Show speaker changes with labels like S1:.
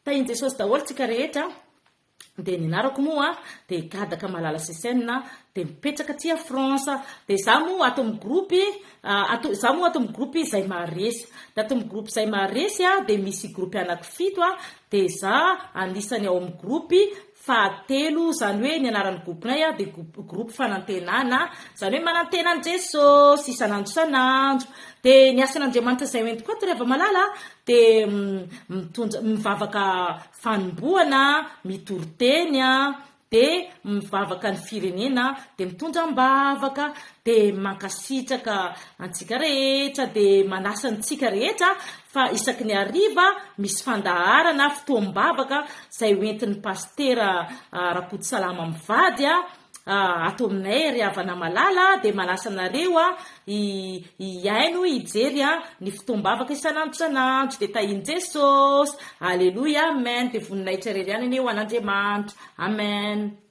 S1: tainy Jesosy daholo tsika rehetra de ninarako moa de gadaka malala sesena de mipetraka aty France de za moa ato amin'ny groupe za moa ato amin'ny groupe zay maharesy de ato amin'ny groupe zay maharesy de misy groupe anaky 7 de za anisany ao amin'ny groupe fahatelo zany hoe ny anaran'ny groupnay de groupe fanantenana zany hoe manantena an Jesosy isanandro isanandro de ny asan'Andriamanitra zay hoentiko ato rehefa malala de mitondra mivavaka fanomboana mitoroteny de mivavaka ny firenena de mitondra mbavaka de mankasitraka antsika rehetra de manasa antsika rehetra fa isaky ny ariva misy fandaharana fotoam-bavaka zay hoentin'ny pastera Rakotosalama mivady ato aminay ry havana malala de manasa anareo iaino ijery ny fotoam-bavaka isanandro de tahiny Jesosy. Alleluia, amen. De voninahitra reriany anio an'Andriamanitra, amen.